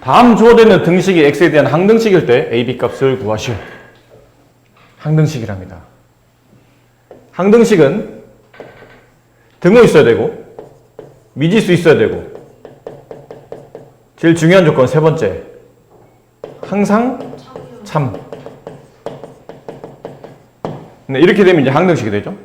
다음 주어져 있는 등식이 x에 대한 항등식일 때 a, b 값을 구하시오. 항등식이랍니다. 항등식은 등호 있어야 되고 미지수 있어야 되고 제일 중요한 조건 세 번째 항상 참. 네, 이렇게 되면 이제 항등식이 되죠.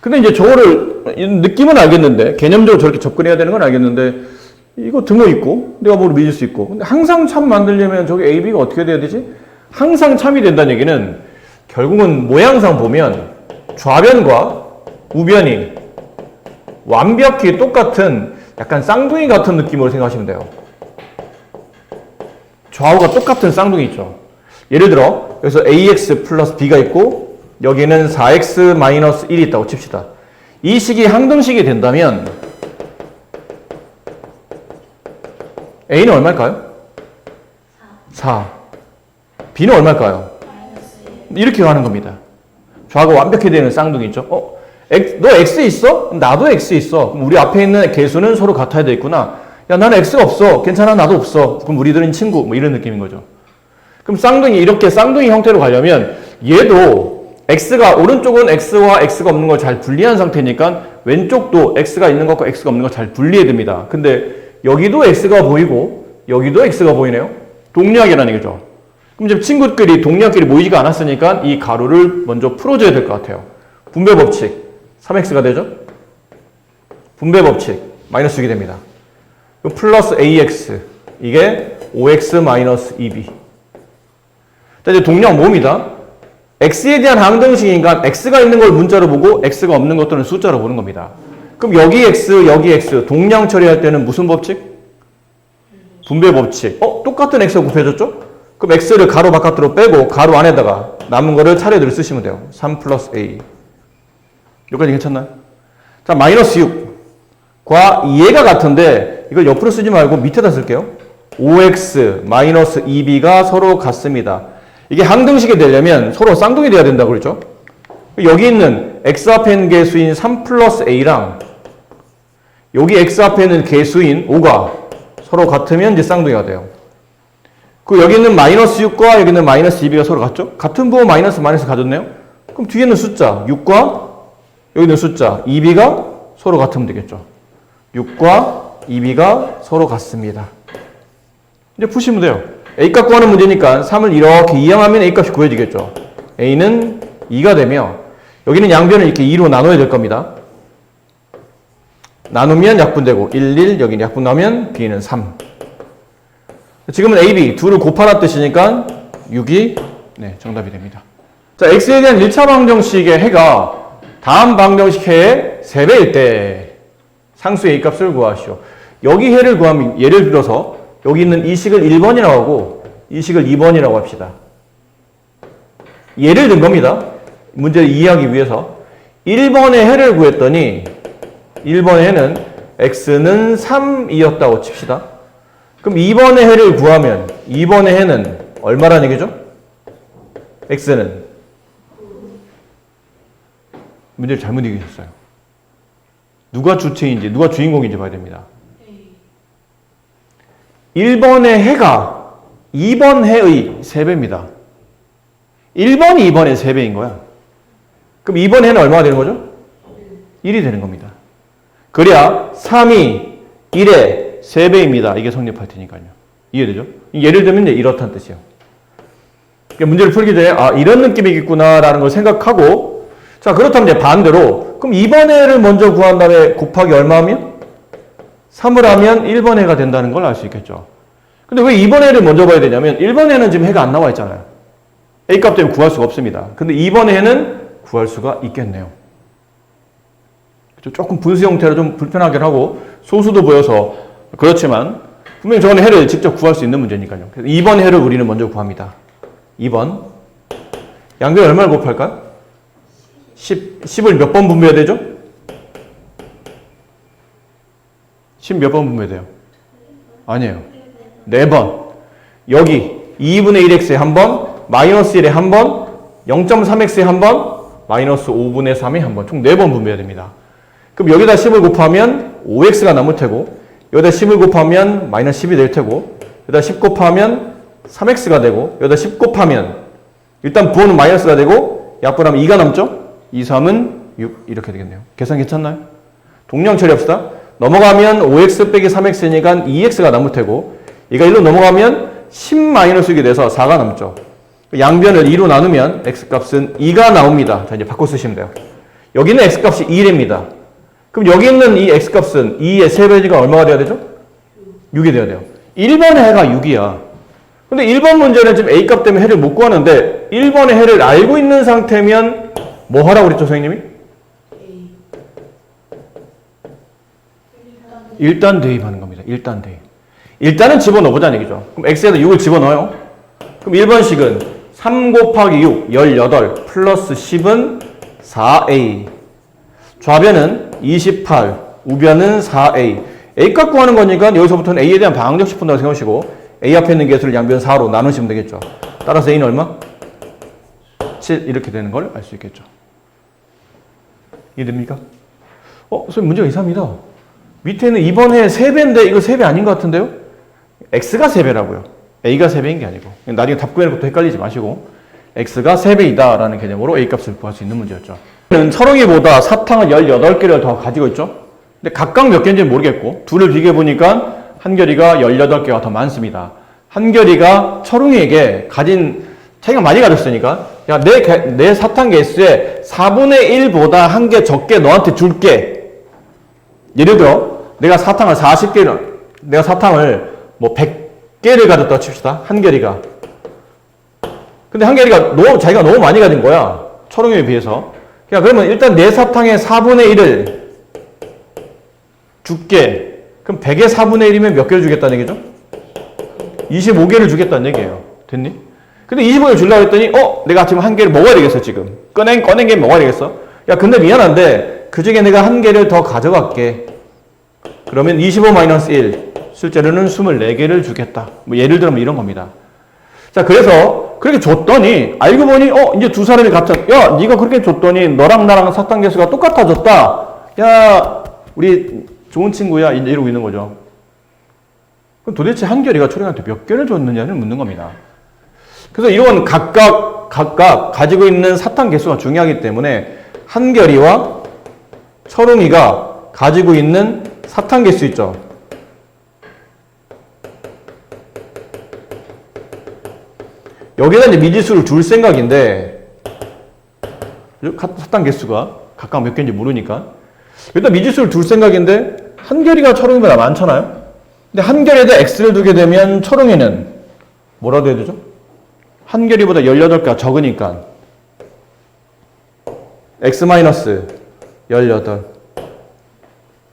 근데 이제 저거를 느낌은 알겠는데 개념적으로 저렇게 접근해야 되는 건 알겠는데 이거 등호 있고 내가 뭘 믿을 수 있고 근데 항상 참 만들려면 저기 A, B가 어떻게 돼야 되지? 항상 참이 된다는 얘기는 결국은 모양상 보면 좌변과 우변이 완벽히 똑같은 약간 쌍둥이 같은 느낌으로 생각하시면 돼요. 좌우가 똑같은 쌍둥이 있죠. 예를 들어 여기서 AX 플러스 B가 있고 여기는 4X 마이너스 1이 있다고 칩시다. 이 식이 항등식이 된다면 A는 얼마일까요? 4. B는 얼마일까요? 이렇게 가는 겁니다. 좌우가 완벽히 되는 쌍둥이 있죠. 너 X 있어? 나도 X 있어. 그럼 우리 앞에 있는 개수는 서로 같아야 되겠구나. 야, 나는 X가 없어. 괜찮아, 나도 없어. 그럼 우리들은 친구. 뭐 이런 느낌인 거죠. 그럼 쌍둥이, 이렇게 쌍둥이 형태로 가려면 얘도 X가, 오른쪽은 X와 X가 없는 걸 잘 분리한 상태니까 왼쪽도 X가 있는 것과 X가 없는 걸 잘 분리해야 됩니다. 근데 여기도 X가 보이고 여기도 X가 보이네요. 동리학이라는 얘기죠. 그럼 이제 친구끼리 동리학끼리 모이지가 않았으니까 이 가로를 먼저 풀어줘야 될 것 같아요. 분배 법칙 3X가 되죠. 분배 법칙 마이너스 6이 됩니다. 플러스 AX 이게 5X 마이너스 2B. 자, 이제 동리학 뭡니다? X에 대한 항등식이니까 X가 있는 걸 문자로 보고 X가 없는 것들은 숫자로 보는 겁니다. 그럼 여기 X, 여기 X 동량 처리할 때는 무슨 법칙? 분배 법칙. 똑같은 X가 곱해졌죠? 그럼 X를 가로 바깥으로 빼고 가로 안에다가 남은 거를 차례대로 쓰시면 돼요. 3 플러스 A. 여기까지 괜찮나요? 자, 마이너스 6과 얘가 같은데 이걸 옆으로 쓰지 말고 밑에다 쓸게요. 5X 마이너스 2B가 서로 같습니다. 이게 항등식이 되려면 서로 쌍둥이 돼야 된다고 그랬죠? 여기 있는 X 앞에 있는 개수인 3 플러스 A랑 여기 X 앞에 있는 개수인 5가 서로 같으면 이제 쌍둥이가 돼요. 그 여기 있는 마이너스 6과 여기 있는 마이너스 2B가 서로 같죠? 같은 부호 마이너스 가졌네요? 그럼 뒤에 있는 숫자 6과 여기 있는 숫자 2B가 서로 같으면 되겠죠. 6과 2B가 서로 같습니다. 이제 푸시면 돼요. A값 구하는 문제니까 3을 이렇게 이항하면 A값이 구해지겠죠. A는 2가 되며 여기는 양변을 이렇게 2로 나눠야 될 겁니다. 나누면 약분되고 1, 1 여기는 약분 나오면 B는 3. 지금은 A, B 둘을 곱하는 뜻이니까 6이 네, 정답이 됩니다. 자, X에 대한 1차 방정식의 해가 다음 방정식 해의 3배일 때 상수의 A값을 구하시오. 여기 해를 구하면 예를 들어서 여기 있는 이 식을 1번이라고 하고 이 식을 2번이라고 합시다. 예를 든 겁니다. 문제를 이해하기 위해서 1번의 해를 구했더니 1번의 해는 x는 3이었다고 칩시다. 그럼 2번의 해를 구하면 2번의 해는 얼마라는 얘기죠? x는 문제를 잘못 얘기하셨어요. 누가 주체인지 누가 주인공인지 봐야 됩니다. 1번의 해가 2번 해의 3배입니다. 1번이 2번의 3배인 거야. 그럼 2번 해는 얼마가 되는 거죠? 1이 되는 겁니다. 그래야 3이 1의 3배입니다. 이게 성립할 테니까요. 이해되죠? 예를 들면 이렇다는 뜻이에요. 그러니까 문제를 풀기 전에 이런 느낌이겠구나 라는 걸 생각하고 자 그렇다면 이제 반대로 그럼 2번 해를 먼저 구한 다음에 곱하기 얼마 하면? 3을 하면 1번 해가 된다는 걸 알 수 있겠죠. 근데 왜 2번 해를 먼저 봐야 되냐면 1번 해는 지금 해가 안 나와 있잖아요. A값 때문에 구할 수가 없습니다. 근데 2번 해는 구할 수가 있겠네요. 조금 분수 형태로 좀 불편하긴 하고 소수도 보여서 그렇지만 분명히 저거는 해를 직접 구할 수 있는 문제니까요. 그래서 2번 해를 우리는 먼저 구합니다. 2번 양변 얼마를 곱할까요? 10을 몇 번 분배해야 되죠? 10 몇 번 분배돼요? 아니에요. 4번. 여기 2분의 1x에 한 번, 마이너스 1에 한 번, 0.3x에 한 번, 마이너스 5분의 3에 한 번. 총 4번 분배해야 됩니다. 그럼 여기다 10을 곱하면 5x가 남을 테고 여기다 10을 곱하면 마이너스 10이 될 테고 여기다 10 곱하면 3x가 되고 여기다 10 곱하면 일단 부호는 마이너스가 되고 약분하면 2가 남죠? 2, 3은 6 이렇게 되겠네요. 계산 괜찮나요? 동량 처리합시다. 넘어가면 5x 빼기 3x니까 2x가 남을 테고 얘가 1로 넘어가면 10 마이너스 6이 돼서 4가 남죠. 양변을 2로 나누면 x값은 2가 나옵니다. 자, 이제 바꿔 쓰시면 돼요. 여기는 x값이 1입니다. 그럼 여기 있는 이 x값은 2의 3배니까 얼마가 돼야 되죠? 6이 돼야 돼요. 1번의 해가 6이야. 근데 1번 문제는 지금 a값 때문에 해를 못 구하는데 1번의 해를 알고 있는 상태면 뭐 하라고 그랬죠, 선생님이? 일단 대입하는 겁니다. 일단 대입. 일단은 집어넣어보자는 얘기죠. 그럼 x에다 6을 집어넣어요. 그럼 1번식은 3 곱하기 6, 18 플러스 10은 4a. 좌변은 28, 우변은 4a. a값 구하는 거니까 여기서부터는 a에 대한 방정식 푼다고 생각하시고 a 앞에 있는 개수를 양변 4로 나누시면 되겠죠. 따라서 a는 얼마? 7 이렇게 되는 걸 알 수 있겠죠. 이해됩니까? 선생님 문제가 이상합니다. 밑에는 이번에 3배인데 이거 3배 아닌 것 같은데요? x가 3배라고요. a가 3배인 게 아니고. 나중에 답 구하는 것도 헷갈리지 마시고 x가 3배이다 라는 개념으로 a값을 구할 수 있는 문제였죠. 철옹이보다 사탕을 18개를 더 가지고 있죠. 근데 각각 몇 개인지 모르겠고 둘을 비교해보니까 한결이가 18개가 더 많습니다. 한결이가 철옹이에게 가진 자기가 많이 가졌으니까 야, 내 사탕 개수의 4분의 1보다 한 개 적게 너한테 줄게. 예를 들어 내가 사탕을 뭐 100개를 가졌다고 칩시다. 한결이가. 근데 한결이가 자기가 너무 많이 가진 거야. 철옹이에 비해서. 그러면 일단 내 사탕의 4분의 1을 줄게. 그럼 100의 4분의 1이면 몇 개를 주겠다는 얘기죠? 25개를 주겠다는 얘기예요. 됐니? 근데 25개를 주려고 했더니 내가 지금 한 개를 먹어야 되겠어 지금. 꺼낸 게 먹어야 되겠어. 야 근데 미안한데 그 중에 내가 한 개를 더 가져갈게. 그러면 25-1 실제로는 24개를 주겠다. 뭐 예를 들면 이런 겁니다. 자 그래서 그렇게 줬더니 알고 보니 이제 두 사람이 같은 야 네가 그렇게 줬더니 너랑 나랑 사탕 개수가 똑같아졌다. 야 우리 좋은 친구야 이러고 있는 거죠. 그럼 도대체 한결이가 초령한테 몇 개를 줬느냐를 묻는 겁니다. 그래서 이런 각각 가지고 있는 사탕 개수가 중요하기 때문에 한결이와 철웅이가 가지고 있는 사탕 개수 있죠. 여기다 이제 미지수를 줄 생각인데 사탕 개수가 각각 몇 개인지 모르니까 일단 미지수를 둘 생각인데 한결이가 철웅이보다 많잖아요. 근데 한결에다 x를 두게 되면 철웅이는 뭐라도 해야 되죠? 한결이보다 18개가 적으니까 x-18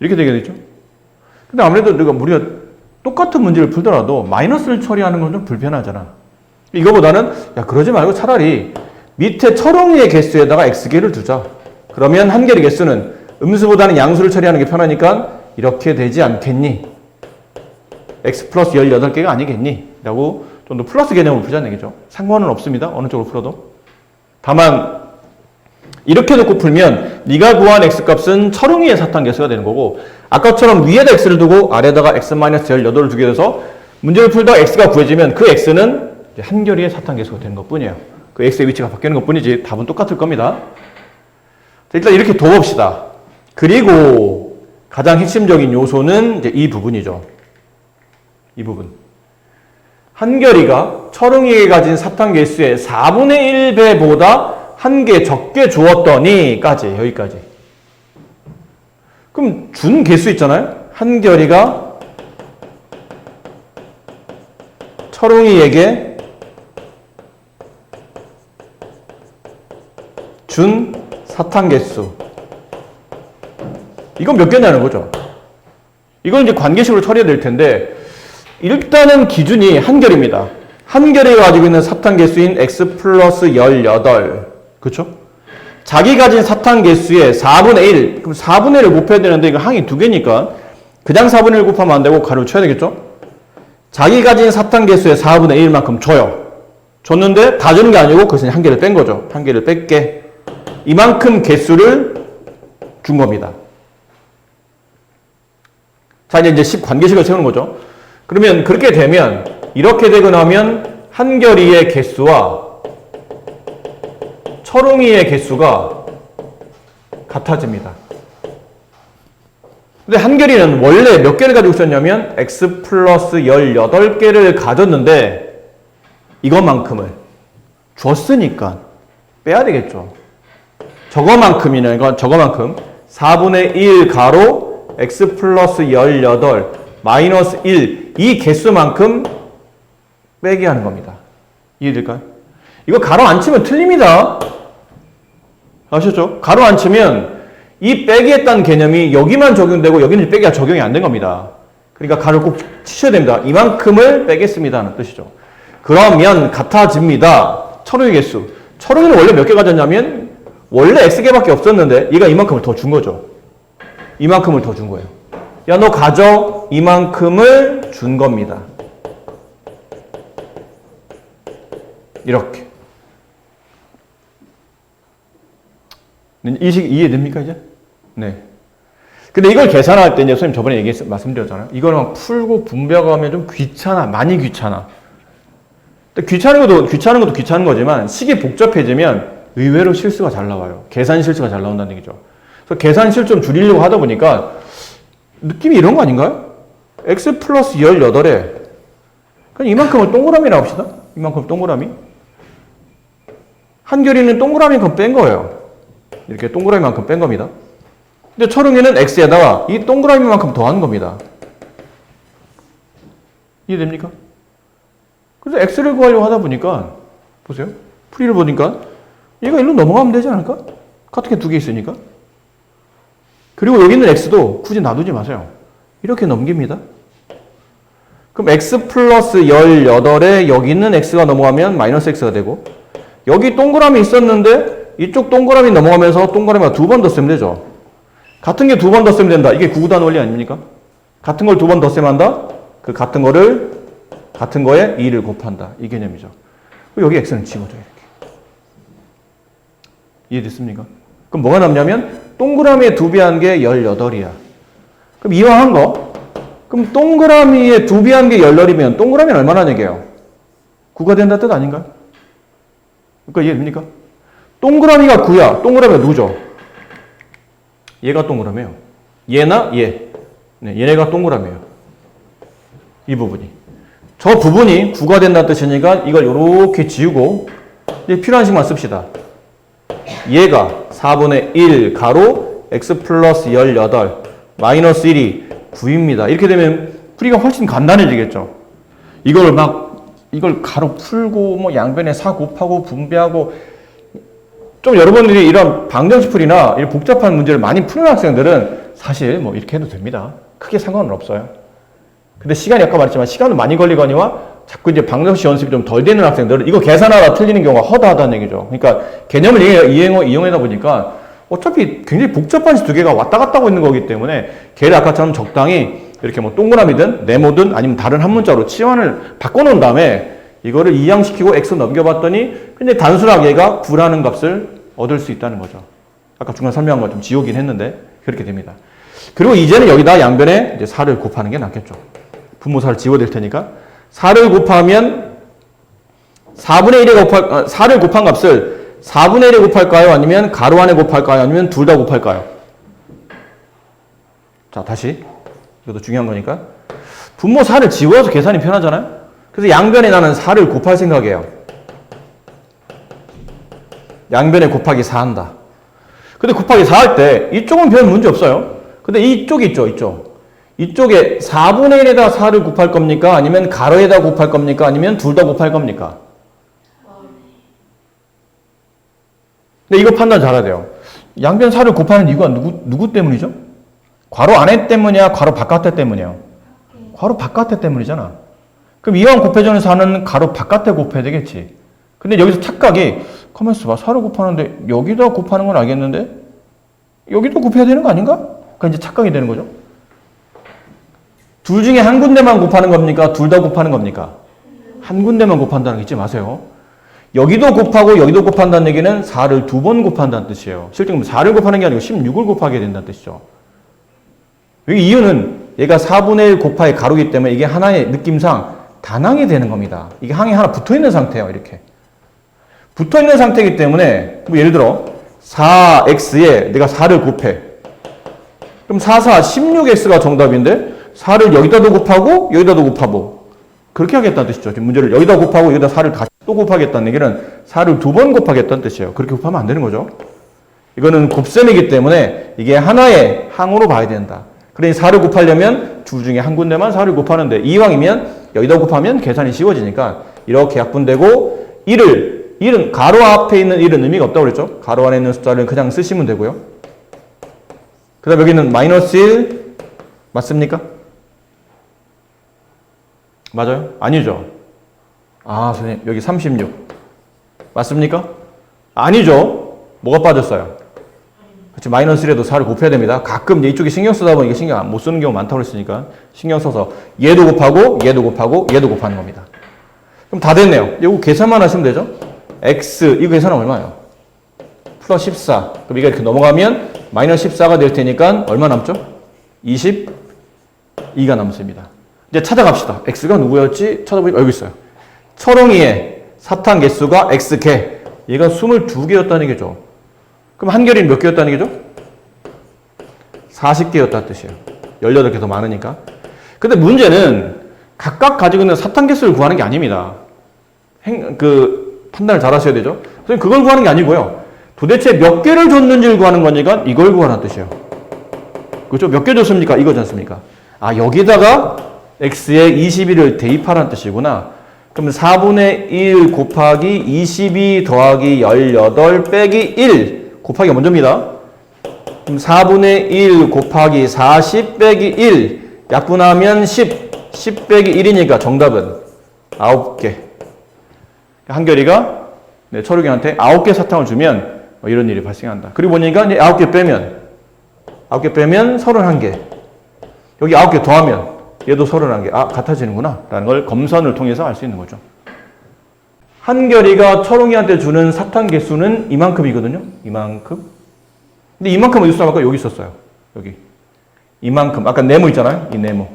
이렇게 되겠죠? 근데 아무래도 우리가 똑같은 문제를 풀더라도 마이너스를 처리하는 건 좀 불편하잖아. 이거보다는 야 그러지 말고 차라리 밑에 철옹이의 개수에다가 x개를 두자. 그러면 한결의 개수는 음수보다는 양수를 처리하는 게 편하니까 이렇게 되지 않겠니? x 플러스 18개가 아니겠니? 라고 좀 더 플러스 개념을 풀자는 얘기죠. 상관은 없습니다. 어느 쪽으로 풀어도. 다만 이렇게 놓고 풀면 네가 구한 x값은 철옹이의 사탕 개수가 되는 거고 아까처럼 위에다 x를 두고 아래다가 x-18을 두게 돼서 문제를 풀다가 x가 구해지면 그 x는 한결이의 사탕 개수가 되는 것 뿐이에요. 그 x의 위치가 바뀌는 것 뿐이지 답은 똑같을 겁니다. 일단 이렇게 둬봅시다. 그리고 가장 핵심적인 요소는 이제 이 부분이죠. 이 부분. 한결이가 철웅이에게 가진 사탕 개수의 4분의 1배보다 한 개 적게 주었더니까지 여기까지. 그럼 준 개수 있잖아요. 한결이가 철웅이에게 준 사탕 개수. 이건 몇 개냐는 거죠. 이건 이제 관계식으로 처리해야 될 텐데 일단은 기준이 한결입니다. 한결이 가지고 있는 사탕 개수인 x 플러스 18. 그렇죠? 자기 가진 사탕 개수의 4분의 1. 그럼 4분의 1을 곱해야 되는데 이거 항이 두 개니까 그냥 4분의 1 곱하면 안 되고 가로를 쳐야 되겠죠? 자기 가진 사탕 개수의 4분의 1만큼 줘요. 줬는데 다 주는 게 아니고 그것은 한 개를 뺀 거죠. 한 개를 뺄게. 이만큼 개수를 준 겁니다. 자, 이제 관계식을 세우는 거죠. 그러면 그렇게 되면 이렇게 되고 나면 한결이의 개수와 철웅이의 개수가 같아집니다. 근데 한결이는 원래 몇 개를 가지고 있었냐면 x 플러스 18개를 가졌는데 이것만큼을 줬으니까 빼야 되겠죠. 저거만큼이네. 이건 저거만큼 4분의 1 가로 x 플러스 18 마이너스 1 이 개수만큼 빼게 하는 겁니다. 이해될까요? 이거 가로 안 치면 틀립니다. 아셨죠? 가로 안 치면 이 빼기 했다는 개념이 여기만 적용되고 여기는 빼기가 적용이 안 된 겁니다. 그러니까 가로 꼭 치셔야 됩니다. 이만큼을 빼겠습니다 하는 뜻이죠. 그러면 같아집니다. 철웅의 개수. 철웅이는 원래 몇 개 가졌냐면 원래 x개밖에 없었는데 얘가 이만큼을 더 준 거죠. 이만큼을 더 준 거예요. 야, 너 가져. 이만큼을 준 겁니다. 이렇게. 이해됩니까, 이제? 네. 근데 이걸 계산할 때 이제 선생님 저번에 말씀드렸잖아요. 이걸 막 풀고 분배하고 하면 좀 귀찮아. 많이 귀찮아. 근데 귀찮은 것도 귀찮은 거지만 식이 복잡해지면 의외로 실수가 잘 나와요. 계산 실수가 잘 나온다는 얘기죠. 그래서 계산 실수 좀 줄이려고 하다 보니까 느낌이 이런 거 아닌가요? x 플러스 18에 그냥 이만큼을 동그라미라고 합시다. 이만큼 동그라미. 한결이는 동그라미만큼 뺀 거예요. 이렇게 동그라미만큼 뺀 겁니다. 근데 철웅이는 x에다가 이 동그라미만큼 더한 겁니다. 이해됩니까? 그래서 x를 구하려고 하다 보니까 보세요. 풀이를 보니까 얘가 일로 넘어가면 되지 않을까? 같은 게 두 개 있으니까. 그리고 여기 있는 x도 굳이 놔두지 마세요. 이렇게 넘깁니다. 그럼 x 플러스 18에 여기 있는 x가 넘어가면 마이너스 x가 되고 여기 동그라미 있었는데 이쪽 동그라미 넘어가면서 동그라미가 두 번 더 쓰면 되죠. 같은 게 두 번 더 쓰면 된다. 이게 구구단 원리 아닙니까? 같은 걸 두 번 더 쓰면 한다. 그 같은 거에 2를 곱한다. 이 개념이죠. 여기 x는 집어줘요. 이렇게. 이해됐습니까? 그럼 뭐가 남냐면 동그라미에 2배 한 게 18이야. 그럼 이왕한 거 그럼 동그라미에 2배 한 게 18이면 동그라미는 얼마나 얘기해요? 9가 된다 뜻 아닌가요? 그러니까 이해됩니까? 동그라미가 9야. 동그라미가 누구죠? 얘가 동그라미예요. 얘나 얘. 네, 얘네가 동그라미예요. 이 부분이. 저 부분이 9가 된다는 뜻이니까 이걸 이렇게 지우고 이제 필요한 식만 씁시다. 얘가 4분의 1 가로 x 플러스 18 마이너스 1이 9입니다. 이렇게 되면 풀이가 훨씬 간단해지겠죠. 이걸 가로 풀고 뭐 양변에 4 곱하고 분배하고 좀 여러분들이 이런 방정식 풀이나 이런 복잡한 문제를 많이 푸는 학생들은 사실 뭐 이렇게 해도 됩니다. 크게 상관은 없어요. 근데 시간이 아까 말했지만 시간은 많이 걸리거니와 자꾸 이제 방정식 연습이 좀 덜 되는 학생들은 이거 계산하다 틀리는 경우가 허다하다는 얘기죠. 그러니까 개념을 이용하다 보니까 어차피 굉장히 복잡한 식 두 개가 왔다 갔다 하고 있는 거기 때문에 걔를 아까처럼 적당히 이렇게 뭐 동그라미든 네모든 아니면 다른 한 문자로 치환을 바꿔놓은 다음에 이거를 이항시키고 x 넘겨봤더니 근데 단순하게 얘가 9라는 값을 얻을 수 있다는 거죠. 아까 중간 설명한 거 좀 지우긴 했는데 그렇게 됩니다. 그리고 이제는 여기다 양변에 이제 4를 곱하는 게 낫겠죠. 분모사를 지워야 될 테니까 4를 곱하면 4를 곱한 값을 4분의 1에 곱할까요? 아니면 가로 안에 곱할까요? 아니면 둘 다 곱할까요? 자, 다시. 이것도 중요한 거니까. 분모 4를 지워서 계산이 편하잖아요? 그래서 양변에 나는 4를 곱할 생각이에요. 양변에 곱하기 4 한다. 근데 곱하기 4 할 때 이쪽은 별 문제 없어요. 근데 이쪽이 있죠, 이쪽. 이쪽에 4분의 1에다 4를 곱할 겁니까? 아니면 가로에다 곱할 겁니까? 아니면 둘 다 곱할 겁니까? 근데 이거 판단 잘해야 돼요. 양변 4를 곱하는 이유가 누구 때문이죠? 괄호 안에 때문이야? 괄호 바깥에 때문이야? 괄호 바깥에 때문이잖아. 그럼 이왕 곱해주는 4는 가로 바깥에 곱해야 되겠지. 근데 여기서 착각이 가만히 있어봐. 4를 곱하는데 여기다 곱하는 건 알겠는데 여기도 곱해야 되는 거 아닌가? 그러니까 이제 착각이 되는 거죠. 둘 중에 한 군데만 곱하는 겁니까? 둘 다 곱하는 겁니까? 한 군데만 곱한다는 거 잊지 마세요. 여기도 곱하고 여기도 곱한다는 얘기는 4를 두 번 곱한다는 뜻이에요. 실제 4를 곱하는 게 아니고 16을 곱하게 된다는 뜻이죠. 이 이유는 얘가 4분의 1 곱하기 가로기 때문에 이게 하나의 느낌상 단항이 되는 겁니다. 이게 항이 하나 붙어 있는 상태예요. 이렇게. 붙어 있는 상태이기 때문에 뭐 예를 들어 4x에 내가 4를 곱해. 그럼 4, 16x가 정답인데 4를 여기다도 곱하고 여기다도 곱하고 그렇게 하겠다는 뜻이죠. 지금 문제를 여기다 곱하고 여기다 4를 같이 또 곱하겠다는 얘기는 4를 2번 곱하겠다는 뜻이에요. 그렇게 곱하면 안 되는 거죠. 이거는 곱셈이기 때문에 이게 하나의 항으로 봐야 된다. 그러니 4를 곱하려면 줄 중에 한 군데만 4를 곱하는데 이왕이면 여기다 곱하면 계산이 쉬워지니까 이렇게 약분되고 1은 가로 앞에 있는 1은 의미가 없다고 그랬죠. 가로 안에 있는 숫자를 그냥 쓰시면 되고요. 그 다음 여기는 마이너스 1 맞습니까? 맞아요? 아니죠. 아, 선생님 여기 36 맞습니까? 아니죠. 뭐가 빠졌어요? 그렇지, 마이너스 1에도 4를 곱해야 됩니다. 가끔 이쪽에 신경 쓰다 보니 이게 신경 못 쓰는 경우 많다고 그랬으니까 신경 써서 얘도 곱하고 얘도 곱하고 얘도 곱하는 겁니다. 그럼 다 됐네요. 이거 계산만 하시면 되죠. x 이거 계산하면 얼마예요? 플러스 14. 그럼 이게 이렇게 넘어가면 마이너스 14가 될 테니까 얼마 남죠? 22가 남습니다. 이제 찾아갑시다. x가 누구였지? 찾아보니까 여기 있어요. 철옹이의 사탕 개수가 x개. 얘가 22개였다는 얘기죠. 그럼 한결이는 몇 개였다는 얘기죠? 40개였다는 뜻이에요. 18개 더 많으니까. 근데 문제는 각각 가지고 있는 사탕 개수를 구하는 게 아닙니다. 판단을 잘 하셔야 되죠. 선생님 그걸 구하는 게 아니고요. 도대체 몇 개를 줬는지를 구하는 거니까 이걸 구하라는 뜻이에요. 그렇죠? 몇 개 줬습니까? 이거지 않습니까? 아, 여기다가 x에 21을 대입하라는 뜻이구나. 그럼 4분의 1 곱하기 22 더하기 18 빼기 1 곱하기가 먼저입니다. 그럼 4분의 1 곱하기 40 빼기 1 약분하면 10 빼기 1이니까 정답은 9개. 한결이가 철욱이한테 9개 사탕을 주면 이런 일이 발생한다. 그리고 보니까 이제 9개 빼면 31개. 여기 9개 더하면 얘도 31개. 아, 같아지는구나. 라는 걸 검선을 통해서 알 수 있는 거죠. 한결이가 철웅이한테 주는 사탕 개수는 이만큼이거든요. 이만큼. 근데 이만큼은 어디서 나갈까? 여기 있었어요. 여기. 이만큼. 아까 네모 있잖아요. 이 네모.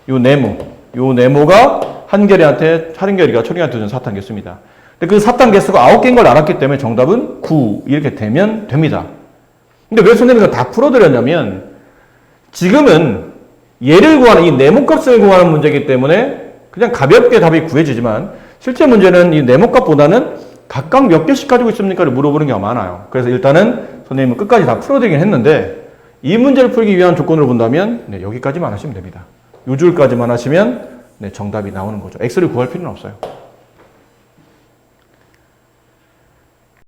요 네모가 한결이가 철웅이한테 주는 사탕 개수입니다. 근데 그 사탕 개수가 9개인 걸 알았기 때문에 정답은 9 이렇게 되면 됩니다. 근데 왜 선생님이 다 풀어드렸냐면 지금은 얘를 구하는 이 네모 값을 구하는 문제이기 때문에 그냥 가볍게 답이 구해지지만 실제 문제는 이 네모 값보다는 각각 몇 개씩 가지고 있습니까를 물어보는 경우가 많아요. 그래서 일단은 선생님은 끝까지 다 풀어드리긴 했는데 이 문제를 풀기 위한 조건으로 본다면 여기까지만 하시면 됩니다. 요 줄까지만 하시면 정답이 나오는 거죠. x를 구할 필요는 없어요.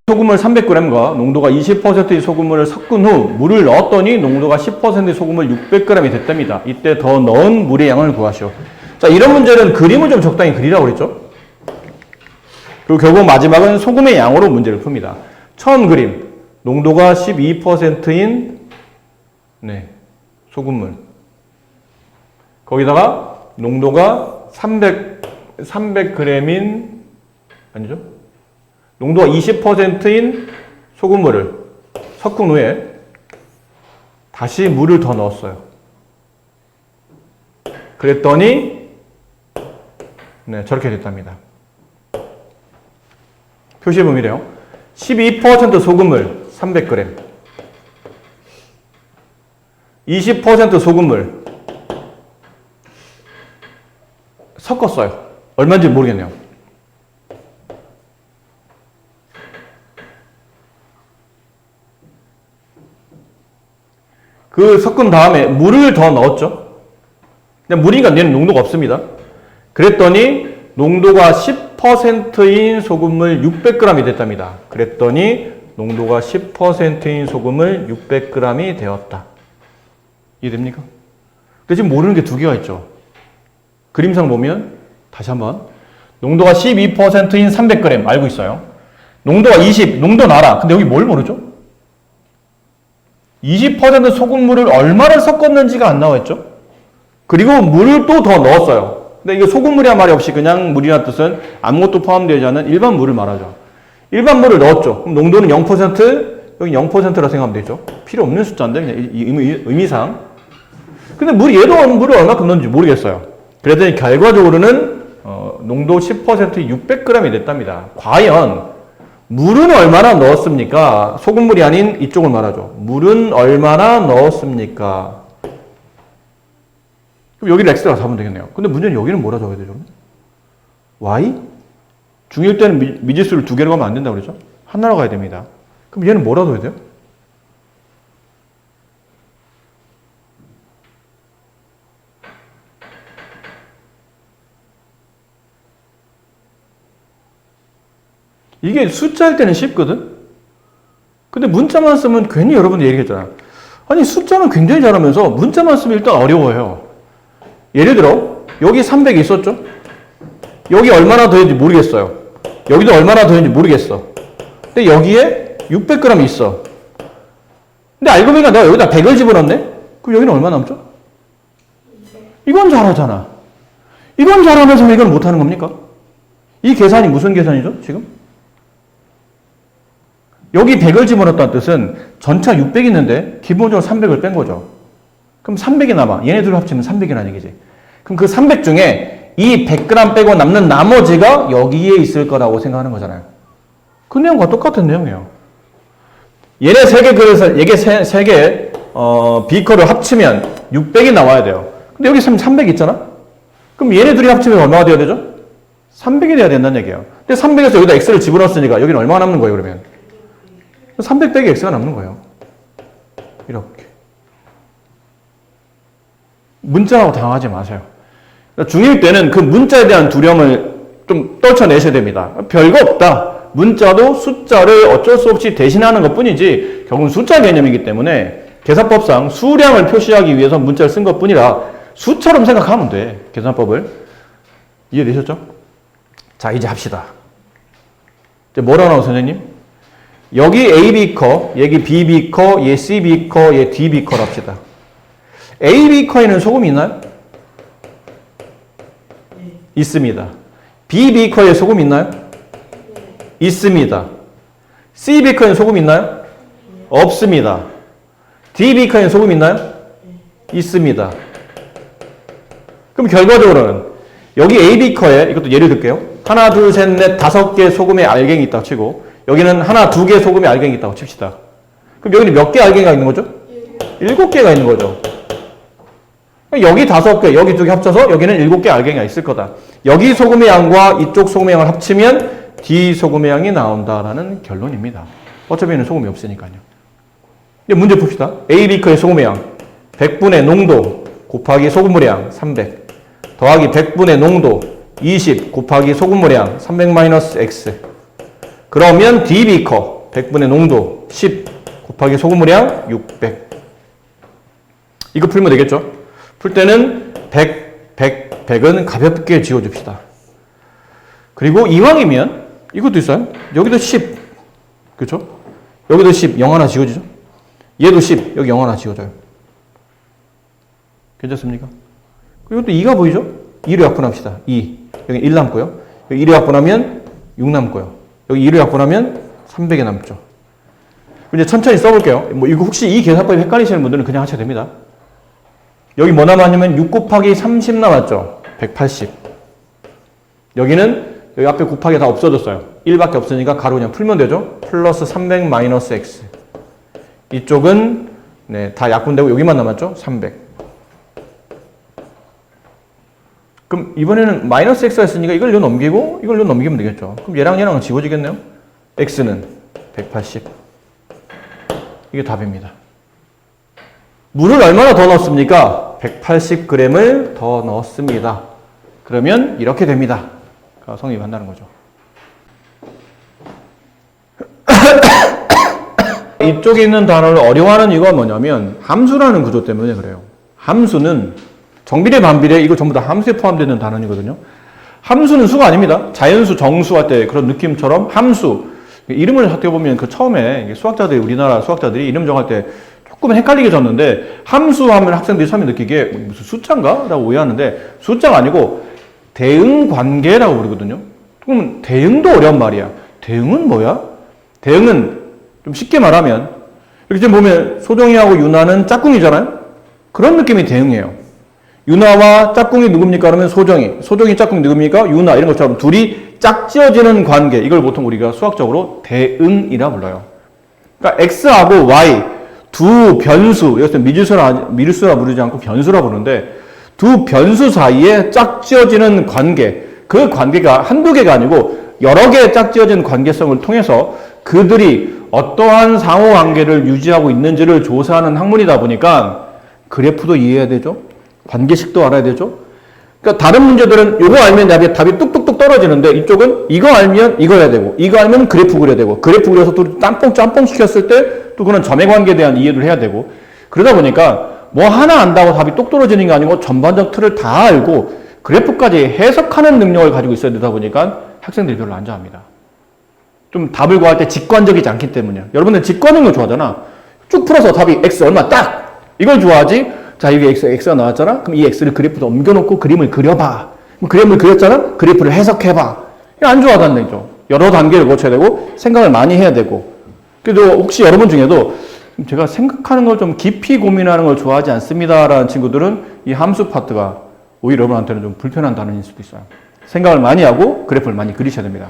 소금물 300g과 농도가 20%의 소금물을 섞은 후 물을 넣었더니 농도가 10%의 소금물 600g이 됐답니다. 이때 더 넣은 물의 양을 구하시오. 자, 이런 문제는 그림을 좀 적당히 그리라고 그랬죠. 그리고 결국 마지막은 소금의 양으로 문제를 풉니다. 처음 그림, 농도가 12%인 소금물. 거기다가 농도가 300g인 아니죠? 농도가 20%인 소금물을 섞은 후에 다시 물을 더 넣었어요. 그랬더니 저렇게 됐답니다. 표시해보면 이래요. 12% 소금물 300g 20% 소금물 섞었어요. 얼마인지 모르겠네요. 그 섞은 다음에 물을 더 넣었죠. 근데 물이니까 얘는 농도가 없습니다. 그랬더니 농도가 10%인 소금물 600g이 됐답니다. 그랬더니 농도가 10%인 소금물 600g이 되었다. 이해됩니까? 근데 지금 모르는 게 두 개가 있죠. 그림상 보면 다시 한번 농도가 12%인 300g 알고 있어요. 농도가 20, 농도 나라. 근데 여기 뭘 모르죠? 20% 소금물을 얼마를 섞었는지가 안 나와 있죠? 그리고 물을 또 더 넣었어요. 근데 이게 소금물이란 말이 없이 그냥 물이라는 뜻은 아무것도 포함되지 않은 일반 물을 말하죠. 일반 물을 넣었죠. 그럼 농도는 0%, 여기 0%라 생각하면 되죠. 필요 없는 숫자인데, 그냥 의미상. 근데 물을 얼마큼 넣는지 모르겠어요. 그랬더니 결과적으로는 농도 10%의 600g이 됐답니다. 과연 물은 얼마나 넣었습니까? 소금물이 아닌 이쪽을 말하죠. 물은 얼마나 넣었습니까? 그럼 여기를 x라고 잡으면 되겠네요. 근데 문제는 여기는 뭐라 적어야 되죠? y? 중1 때는 미지수를 두 개로 가면 안 된다고 그랬죠? 하나로 가야 됩니다. 그럼 얘는 뭐라 넣어야 돼요? 이게 숫자일 때는 쉽거든? 근데 문자만 쓰면 괜히 여러분들 얘기했잖아. 아니, 숫자는 굉장히 잘하면서 문자만 쓰면 일단 어려워요. 예를 들어, 여기 300이 있었죠? 여기 얼마나 더했는지 모르겠어요. 여기도 얼마나 더했는지 모르겠어. 근데 여기에 600g 있어. 근데 알고 보니까 내가 여기다 100을 집어넣네? 그럼 여기는 얼마 남죠? 이건 잘하잖아. 이건 잘하면서 왜 이걸 못하는 겁니까? 이 계산이 무슨 계산이죠, 지금? 여기 100을 집어넣었다는 뜻은 전차 600이 있는데 기본적으로 300을 뺀 거죠. 그럼 300이 남아. 얘네들 합치면 300이라는 얘기지. 그럼 그 300 중에 이 100g 빼고 남는 나머지가 여기에 있을 거라고 생각하는 거잖아요. 그 내용과 똑같은 내용이에요. 얘네 3개 그릇을, 얘게 3개 비커를 합치면 600이 나와야 돼요. 근데 여기 300 있잖아? 그럼 얘네 둘이 합치면 얼마가 돼야 되죠? 300이 돼야 된다는 얘기예요. 근데 300에서 여기다 x를 집어넣었으니까 여기는 얼마가 남는 거예요, 그러면? 300 빼기 x가 남는 거예요. 이렇게. 문자라고 당하지 마세요. 중1 때는 그 문자에 대한 두려움을 좀 떨쳐내셔야 됩니다. 별거 없다. 문자도 숫자를 어쩔 수 없이 대신하는 것 뿐이지 결국은 숫자 개념이기 때문에 계산법상 수량을 표시하기 위해서 문자를 쓴 것 뿐이라 수처럼 생각하면 돼. 계산법을. 이해되셨죠? 자, 이제 합시다. 이제 뭐라고 나오죠, 선생님? 여기 A 비커, 여기 B 비커, 얘 C 비커, 얘 D 비커를 합시다. A 비커에는 소금이 있나요? 있습니다. B 비커에 소금 있나요? 있습니다. C 비커에는 소금 있나요? 없습니다. D 비커에는 소금 있나요? 있습니다. 그럼 결과적으로는 여기 A 비커에 이것도 예를 들게요. 하나, 둘, 셋, 넷, 5개 소금의 알갱이 있다고 치고 여기는 하나, 2개 소금의 알갱이 있다고 칩시다. 그럼 여기는 몇 개 알갱이가 있는 거죠? 7개가 있는 거죠. 여기 5개, 여기 2개 합쳐서 여기는 7개 알갱이가 있을 거다. 여기 소금의 양과 이쪽 소금의 양을 합치면 D 소금의 양이 나온다라는 결론입니다. 어차피 얘는 소금이 없으니까요. 이제 문제 봅시다. A 비커의 소금의 양 100분의 농도 곱하기 소금물의 양 300 더하기 100분의 농도 20 곱하기 소금물의 양 300-x 그러면 D 비커 100분의 농도 10 곱하기 소금물의 양 600 이거 풀면 되겠죠? 풀 때는 100은 가볍게 지워줍시다. 그리고 이왕이면 이것도 있어요. 여기도 10 그렇죠? 여기도 10 0 하나 지워지죠? 얘도 10 여기 0 하나 지워져요. 괜찮습니까? 그리고 또 2가 보이죠? 2로 약분합시다. 2 여기 1 남고요. 여기 1로 약분하면 6 남고요. 여기 2로 약분하면 300이 남죠. 이제 천천히 써볼게요. 뭐 이거 혹시 이 계산법이 헷갈리시는 분들은 그냥 하셔도 됩니다. 여기 뭐 남았냐면 6 곱하기 30 남았죠. 180. 여기는 여기 앞에 곱하기 다 없어졌어요. 1밖에 없으니까 가로 그냥 풀면 되죠. 플러스 300-x. 이쪽은 네, 다 약분되고 여기만 남았죠. 300. 그럼 이번에는 마이너스 x가 있으니까 이걸 요 넘기고 이걸 요 넘기면 되겠죠. 그럼 얘랑 얘랑은 지워지겠네요. x는 180. 이게 답입니다. 물을 얼마나 더 넣었습니까? 180g을 더 넣었습니다. 그러면 이렇게 됩니다. 성립한다는 거죠. 이쪽에 있는 단어를 어려워하는 이유가 뭐냐면 함수라는 구조 때문에 그래요. 함수는 정비례, 반비례 이거 전부 다 함수에 포함되는 단어이거든요. 함수는 수가 아닙니다. 자연수, 정수할 때 그런 느낌처럼 함수 이름을 어떻게 보면 그 처음에 수학자들이 우리나라 수학자들이 이름 정할 때 조금 헷갈리게 졌는데 함수 하면 학생들이 처음에 느끼기에 무슨 숫자인가? 라고 오해하는데 숫자가 아니고 대응 관계라고 부르거든요. 그러면 대응도 어려운 말이야. 대응은 뭐야? 대응은 좀 쉽게 말하면 이렇게 보면 소정이하고 유나는 짝꿍이잖아요. 그런 느낌의 대응이에요. 유나와 짝꿍이 누굽니까? 그러면 소정이. 소정이 짝꿍이 누굽니까? 유나. 이런 것처럼 둘이 짝지어지는 관계. 이걸 보통 우리가 수학적으로 대응이라 불러요. 그러니까 X하고 Y 두 변수, 여기서 미루수라 부르지 않고 변수라 부르는데 두 변수 사이에 짝지어지는 관계. 그 관계가 한두 개가 아니고 여러 개의 짝지어진 관계성을 통해서 그들이 어떠한 상호관계를 유지하고 있는지를 조사하는 학문이다 보니까 그래프도 이해해야 되죠. 관계식도 알아야 되죠. 그러니까 다른 문제들은 이거 알면 답이 뚝뚝뚝 떨어지는데 이쪽은 이거 알면 이거 해야 되고 이거 알면 그래프 그려야 되고 그래프 그려서 또 짬뽕 시켰을 때 또 그런 점의 관계에 대한 이해를 해야 되고 그러다 보니까 뭐 하나 안다고 답이 똑 떨어지는 게 아니고 전반적 틀을 다 알고 그래프까지 해석하는 능력을 가지고 있어야 되다 보니까 학생들이 별로 안 좋아합니다. 좀 답을 구할 때 직관적이지 않기 때문이에요. 여러분들 직관적인 거 좋아하잖아. 쭉 풀어서 답이 X 얼마 딱! 이걸 좋아하지? 자, 여기 X가 나왔잖아? 그럼 이 X를 그래프로 옮겨놓고 그림을 그려봐. 그림을 그렸잖아? 그래프를 해석해봐. 이거 안 좋아하다는 얘기죠. 여러 단계를 거쳐야 되고 생각을 많이 해야 되고. 그래도 혹시 여러분 중에도 제가 생각하는 걸 좀 깊이 고민하는 걸 좋아하지 않습니다라는 친구들은 이 함수 파트가 오히려 여러분한테는 좀 불편한 단어일 수도 있어요. 생각을 많이 하고 그래프를 많이 그리셔야 됩니다.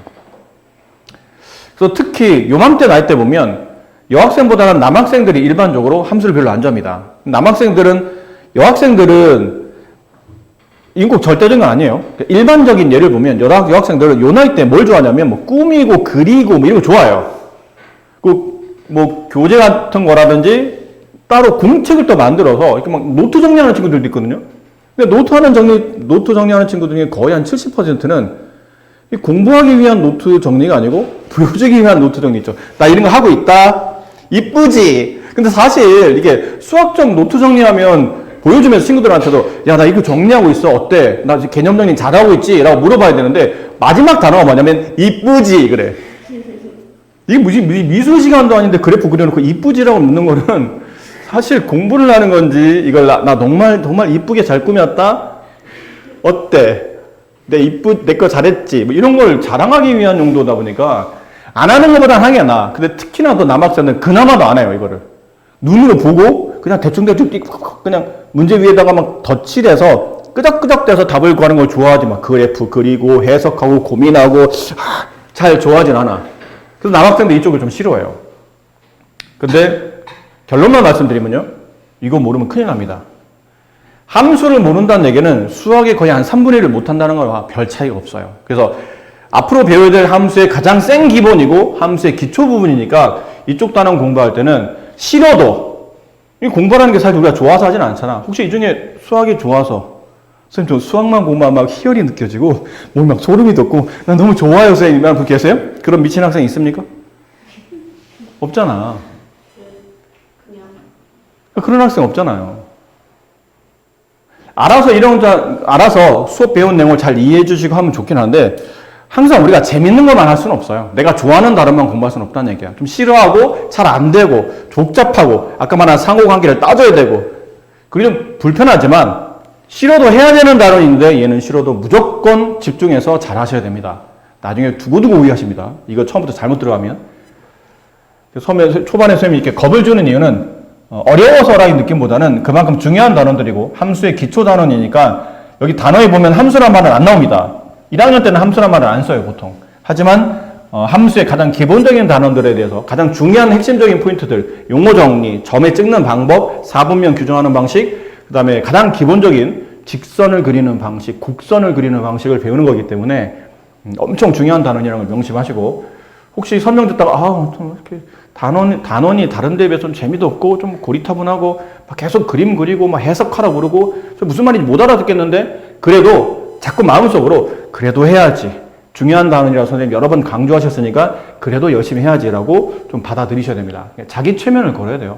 그래서 특히 요맘때 나이 때 보면 여학생보다는 남학생들이 일반적으로 함수를 별로 안 좋아합니다. 여학생들은 이건 꼭 절대적인 건 아니에요. 일반적인 예를 보면 여학생들은 요 나이 때 뭘 좋아하냐면 뭐 꾸미고 그리고 뭐 이런 거 좋아해요. 뭐 교재 같은 거라든지 따로 공책을 또 만들어서 이렇게 막 노트 정리하는 친구들도 있거든요. 근데 노트 정리하는 친구들 중에 거의 한 70%는 공부하기 위한 노트 정리가 아니고 보여주기 위한 노트 정리 있죠. 나 이런 거 하고 있다. 이쁘지? 근데 사실 이게 수학적 노트 정리하면 보여주면서 친구들한테도 야, 나 이거 정리하고 있어. 어때? 나 개념 정리 잘하고 있지? 라고 물어봐야 되는데 마지막 단어가 뭐냐면 이쁘지? 그래. 이게 무슨 미술 시간도 아닌데 그래프 그려놓고 이쁘지라고 묻는 거는 사실 공부를 하는 건지 이걸 나 정말 이쁘게 잘 꾸몄다? 어때? 내 거 잘했지? 뭐 이런 걸 자랑하기 위한 용도다 보니까 안 하는 것보다는 하는 게 나아. 근데 특히나 또 남학생은 그나마도 안 해요, 이거를. 눈으로 보고 그냥 대충 그냥 문제 위에다가 막 덧칠해서 끄적끄적대서 답을 구하는 걸 좋아하지. 막 그래프 그리고 해석하고 고민하고 잘 좋아하진 않아. 그래서 남학생들 이쪽을 좀 싫어해요. 근데 결론만 말씀드리면요. 이거 모르면 큰일 납니다. 함수를 모른다는 얘기는 수학의 거의 한 3분의 1을 못한다는 거와 별 차이가 없어요. 그래서 앞으로 배워야 될 함수의 가장 센 기본이고 함수의 기초 부분이니까 이쪽 단원 공부할 때는 싫어도 공부하는 게 사실 우리가 좋아서 하진 않잖아. 혹시 이 중에 수학이 좋아서 선생님 저 수학만 공부하면 막 희열이 느껴지고 몸이 막 소름이 돋고 난 너무 좋아요 선생님 이런 분 계세요? 그런 미친 학생 있습니까? 없잖아. 그런 학생 없잖아요. 알아서 수업 배운 내용을 잘 이해해 주시고 하면 좋긴 한데 항상 우리가 재밌는 것만 할 수는 없어요. 내가 좋아하는 단어만 공부할 수는 없다는 얘기야. 좀 싫어하고 잘 안 되고 복잡하고 아까 말한 상호관계를 따져야 되고 그게 좀 불편하지만 싫어도 해야 되는 단어인데 얘는 싫어도 무조건 집중해서 잘 하셔야 됩니다. 나중에 두고두고 후회하십니다. 이거 처음부터 잘못 들어가면. 초반에 선생님이 이렇게 겁을 주는 이유는 어려워서라는 느낌보다는 그만큼 중요한 단어들이고 함수의 기초 단원이니까 여기 단어에 보면 함수란 말은 안 나옵니다. 1학년 때는 함수란 말을 안 써요, 보통. 하지만 함수의 가장 기본적인 단원들에 대해서 가장 중요한 핵심적인 포인트들, 용어 정리, 점에 찍는 방법, 사분면 규정하는 방식, 그 다음에 가장 기본적인 직선을 그리는 방식, 곡선을 그리는 방식을 배우는 거기 때문에 엄청 중요한 단원이라는 걸 명심하시고 혹시 설명 듣다가 좀 이렇게 단원이 다른 데에 비해서 좀 재미도 없고 좀 고리타분하고 막 계속 그림 그리고 막 해석하라 그러고 무슨 말인지 못 알아듣겠는데 그래도 자꾸 마음속으로 그래도 해야지. 중요한 단원이라고 선생님 여러 번 강조하셨으니까 그래도 열심히 해야지라고 좀 받아들이셔야 됩니다. 자기 최면을 걸어야 돼요.